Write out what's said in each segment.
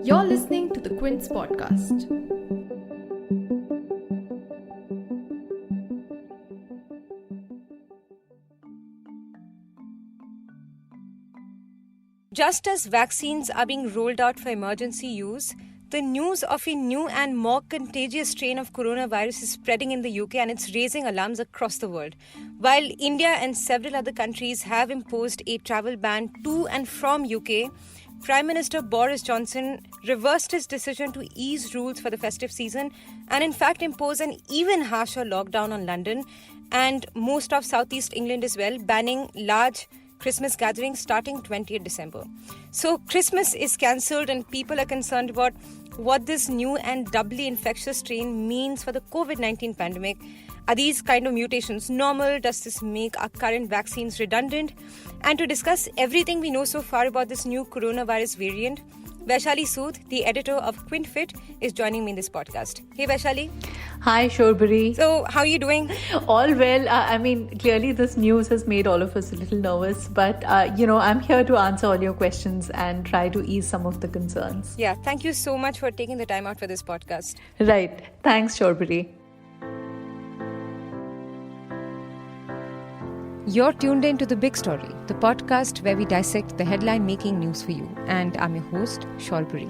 You're listening to the Quince podcast. Just as vaccines are being rolled out for emergency use, the news of a new and more contagious strain of coronavirus is spreading in the UK and it's raising alarms across the world. While India and several other countries have imposed a travel ban to and from UK, Prime Minister Boris Johnson reversed his decision to ease rules for the festive season and in fact impose an even harsher lockdown on London and most of Southeast England as well, banning large Christmas gatherings starting 20th December. So Christmas is cancelled and people are concerned about what this new and doubly infectious strain means for the COVID-19 pandemic. Are these kind of mutations normal? Does this make our current vaccines redundant? And to discuss everything we know so far about this new coronavirus variant, Vaishali Sood, the editor of QuintFit, is joining me in this podcast. Hey Vaishali. Hi Shorbari. So how are you doing? All well. Clearly this news has made all of us a little nervous, but I'm here to answer all your questions and try to ease some of the concerns. Yeah, thank you so much for taking the time out for this podcast. Right. Thanks, Shorbari. You're tuned in to The Big Story, the podcast where we dissect the headline-making news for you. And I'm your host, Shorbari.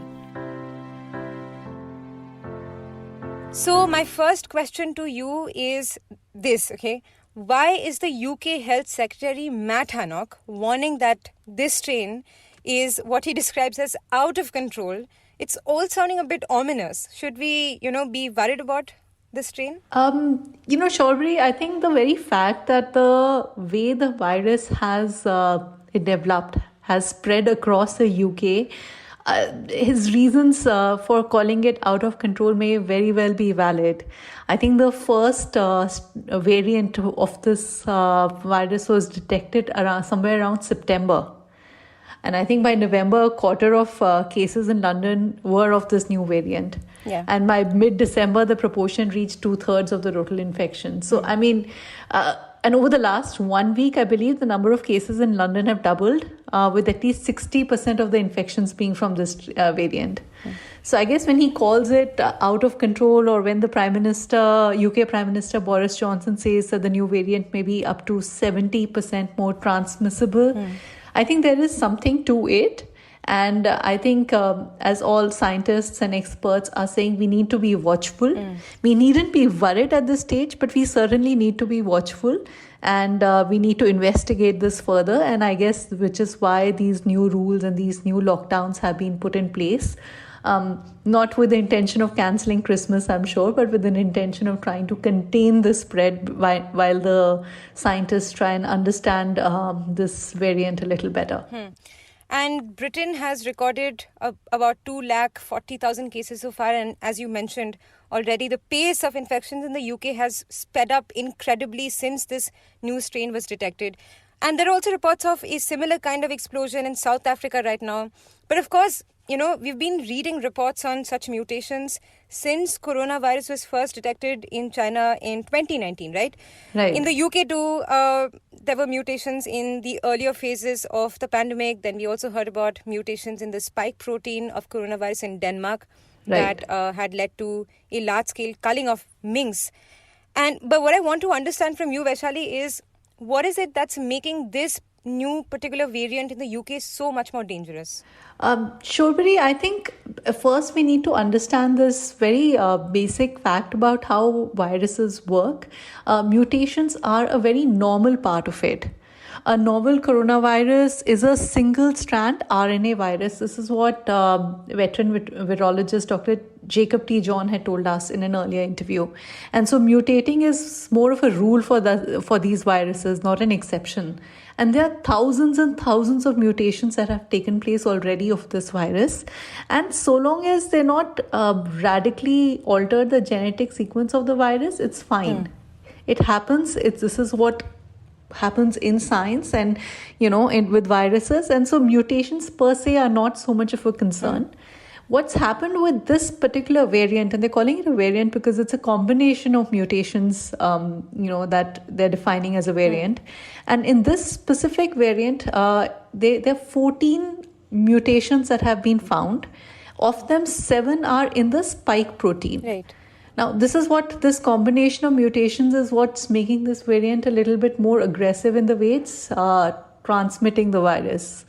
So my first question to you is this, okay? Why is the UK Health Secretary Matt Hancock warning that this strain is what he describes as out of control? It's all sounding a bit ominous. Should we, be worried about this strain? Shorbari, I think the very fact that the way the virus has developed, has spread across the UK, his reasons for calling it out of control may very well be valid. I think the first variant of this virus was detected somewhere around September. And I think by November, a quarter of cases in London were of this new variant. Yeah. And by mid-December, the proportion reached 2/3 of the total infection. So, and over the last 1 week, I believe the number of cases in London have doubled, with at least 60% of the infections being from this variant. So I guess when he calls it out of control, or when the UK Prime Minister Boris Johnson says that the new variant may be up to 70% more transmissible, I think there is something to it. And I think as all scientists and experts are saying, we need to be watchful. We needn't be worried at this stage, but we certainly need to be watchful. And we need to investigate this further. And I guess which is why these new rules and these new lockdowns have been put in place. Not with the intention of cancelling Christmas, I'm sure, but with an intention of trying to contain the spread while the scientists try and understand this variant a little better. And Britain has recorded about 240,000 cases so far. And as you mentioned already, the pace of infections in the UK has sped up incredibly since this new strain was detected. And there are also reports of a similar kind of explosion in South Africa right now. But of course, we've been reading reports on such mutations since coronavirus was first detected in China in 2019, right? Right. In the UK too, there were mutations in the earlier phases of the pandemic. Then we also heard about mutations in the spike protein of coronavirus in Denmark that had led to a large-scale culling of minks. But what I want to understand from you, Vaishali, is what is it that's making this new particular variant in the UK so much more dangerous? Shorbari, I think first we need to understand this very basic fact about how viruses work. Mutations are a very normal part of it. A novel coronavirus is a single-strand RNA virus. This is what veteran virologist Dr. Jacob T. John had told us in an earlier interview. And so mutating is more of a rule for these viruses, not an exception. And there are thousands and thousands of mutations that have taken place already of this virus. And so long as they're not radically alter the genetic sequence of the virus, it's fine. It happens. This is what happens in science and, with viruses. And so mutations per se are not so much of a concern. what's happened with this particular variant, and they're calling it a variant because it's a combination of mutations, that they're defining as a variant. And in this specific variant, there are 14 mutations that have been found. Of them, 7 are in the spike protein. Right. Now, this combination of mutations is what's making this variant a little bit more aggressive in the way it's transmitting the virus,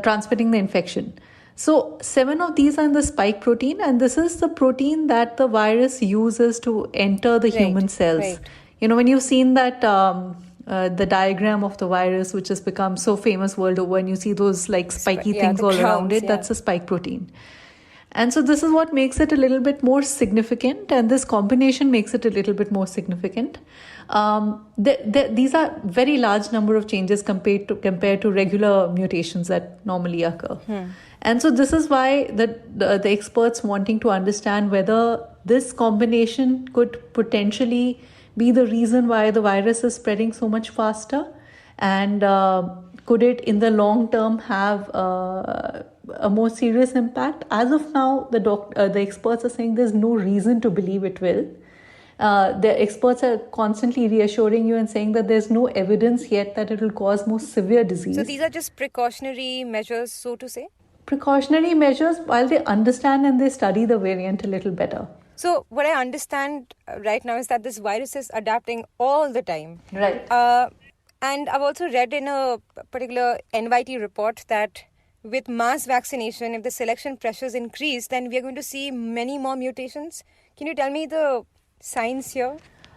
transmitting the infection. So 7 of these are in the spike protein, and this is the protein that the virus uses to enter the human cells. Right. When you've seen that the diagram of the virus, which has become so famous world over, and you see those like spiky things all around it, that's a spike protein. And so this is what makes it a little bit more significant, and this combination makes it a little bit more significant. These are very large number of changes compared to regular mutations that normally occur. And so this is why the experts wanting to understand whether this combination could potentially be the reason why the virus is spreading so much faster, and could it in the long term have a more serious impact. As of now, the experts are saying there's no reason to believe it will. The experts are constantly reassuring you and saying that there's no evidence yet that it will cause more severe disease. So these are just precautionary measures, so to say? Precautionary measures while they understand and they study the variant a little better. So what I understand right now is that this virus is adapting all the time. Right. And I've also read in a particular NYT report that with mass vaccination, if the selection pressures increase, then we are going to see many more mutations. Can you tell me the science here?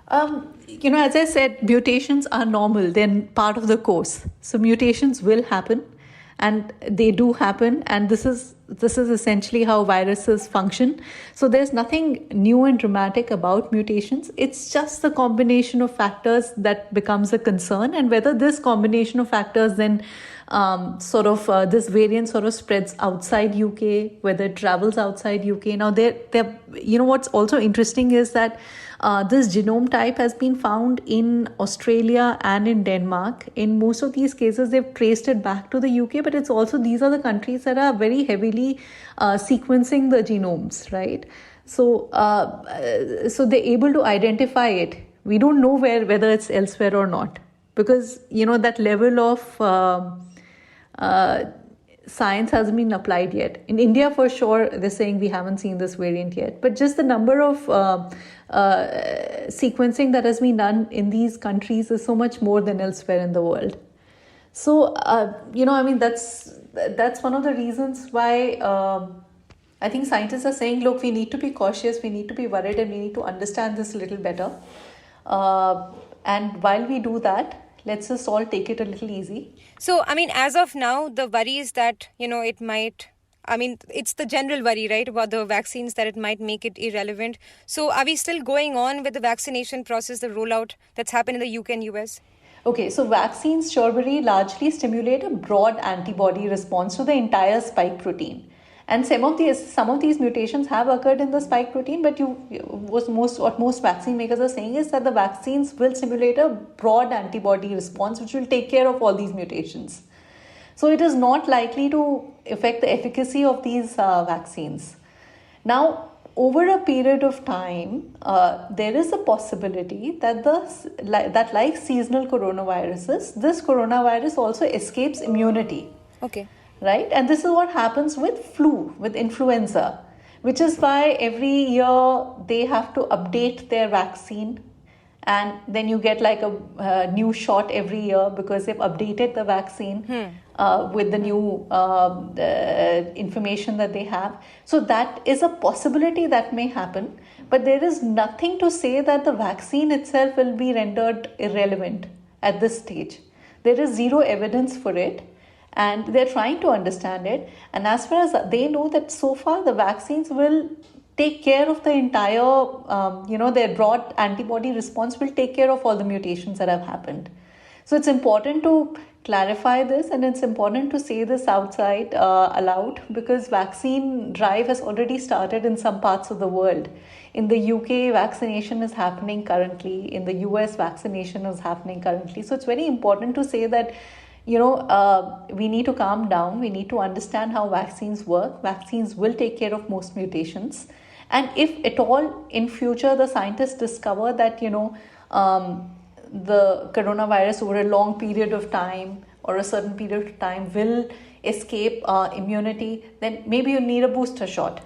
As I said, mutations are normal. They're part of the course. So mutations will happen, and they do happen. And this is essentially how viruses function. So there's nothing new and dramatic about mutations. It's just the combination of factors that becomes a concern, and whether this combination of factors then this variant sort of spreads outside UK, whether it travels outside UK. Now, what's also interesting is that this genome type has been found in Australia and in Denmark. In most of these cases, they've traced it back to the UK, but these are the countries that are very heavily sequencing the genomes, right? So they're able to identify it. We don't know whether it's elsewhere or not, because, that level of science hasn't been applied yet. In India, for sure, they're saying we haven't seen this variant yet. But just the number of sequencing that has been done in these countries is so much more than elsewhere in the world. So, that's one of the reasons why I think scientists are saying, look, we need to be cautious, we need to be worried, and we need to understand this a little better. And while we do that, let's just all take it a little easy. So, as of now, the worry is that, it might, it's the general worry, right, about the vaccines, that it might make it irrelevant. So, are we still going on with the vaccination process, the rollout that's happened in the UK and US? Okay, so vaccines, Shaurbari, largely stimulate a broad antibody response to the entire spike protein. And some of these mutations have occurred in the spike protein, but what most vaccine makers are saying is that the vaccines will simulate a broad antibody response, which will take care of all these mutations. So it is not likely to affect the efficacy of these vaccines. Now, over a period of time, there is a possibility that like seasonal coronaviruses, this coronavirus also escapes immunity. Okay. Right? And this is what happens with flu, with influenza, which is why every year they have to update their vaccine, and then you get like a new shot every year because they've updated the vaccine with the new information that they have. So that is a possibility that may happen, but there is nothing to say that the vaccine itself will be rendered irrelevant at this stage. There is zero evidence for it. And they're trying to understand it. And as far as they know, that so far the vaccines will take care of the entire, their broad antibody response will take care of all the mutations that have happened. So it's important to clarify this, and it's important to say this outside aloud, because vaccine drive has already started in some parts of the world. In the UK, vaccination is happening currently. In the US, vaccination is happening currently. So it's very important to say that we need to calm down. We need to understand how vaccines work. Vaccines will take care of most mutations. And if at all in future the scientists discover that, the coronavirus over a long period of time or a certain period of time will escape immunity, then maybe you need a booster shot.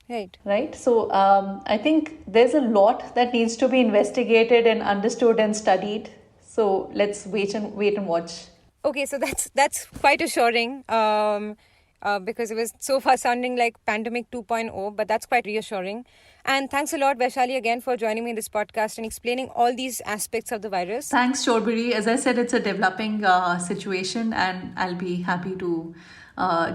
Right. So I think there's a lot that needs to be investigated and understood and studied. So let's wait and watch. Okay, so that's quite assuring because it was so far sounding like Pandemic 2.0, but that's quite reassuring. And thanks a lot, Vaishali, again for joining me in this podcast and explaining all these aspects of the virus. Thanks, Shorbari. As I said, it's a developing situation, and I'll be happy to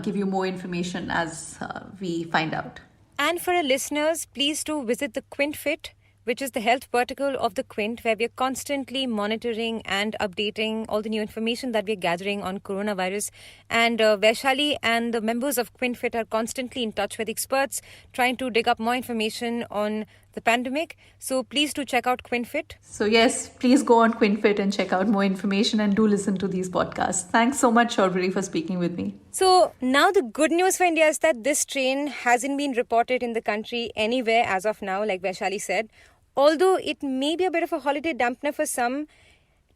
give you more information as we find out. And for our listeners, please do visit the QuintFit, which is the health vertical of the Quint, where we are constantly monitoring and updating all the new information that we're gathering on coronavirus. And Vaishali and the members of QuintFit are constantly in touch with experts, trying to dig up more information on the pandemic. So please do check out QuintFit. So yes, please go on QuintFit and check out more information and do listen to these podcasts. Thanks so much, Shorbari, for speaking with me. So now the good news for India is that this strain hasn't been reported in the country anywhere as of now, like Vaishali said. Although it may be a bit of a holiday dampener for some,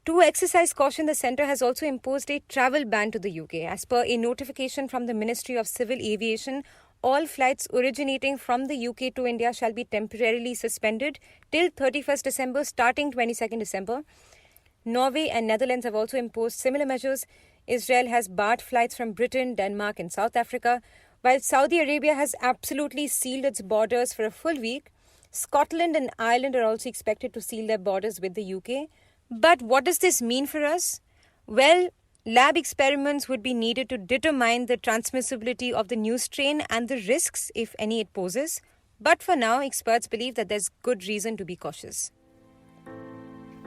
to exercise caution, the centre has also imposed a travel ban to the UK. As per a notification from the Ministry of Civil Aviation, all flights originating from the UK to India shall be temporarily suspended till 31st December, starting 22nd December. Norway and Netherlands have also imposed similar measures. Israel has barred flights from Britain, Denmark and South Africa, while Saudi Arabia has absolutely sealed its borders for a full week. Scotland and Ireland are also expected to seal their borders with the UK. But what does this mean for us? Well, lab experiments would be needed to determine the transmissibility of the new strain and the risks, if any, it poses. But for now, experts believe that there's good reason to be cautious.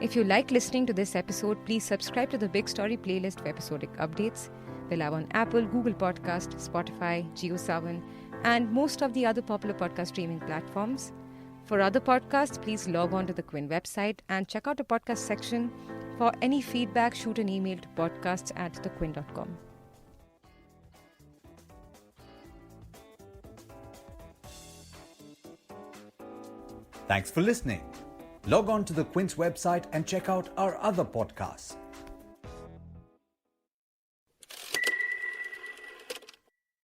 If you like listening to this episode, please subscribe to the Big Story playlist for episodic updates. We're live on Apple, Google Podcast, Spotify, JioSaavn, and most of the other popular podcast streaming platforms. For other podcasts, please log on to the Quint website and check out the podcast section. For any feedback, shoot an email to podcasts@thequint.com. Thanks for listening. Log on to the Quint's website and check out our other podcasts.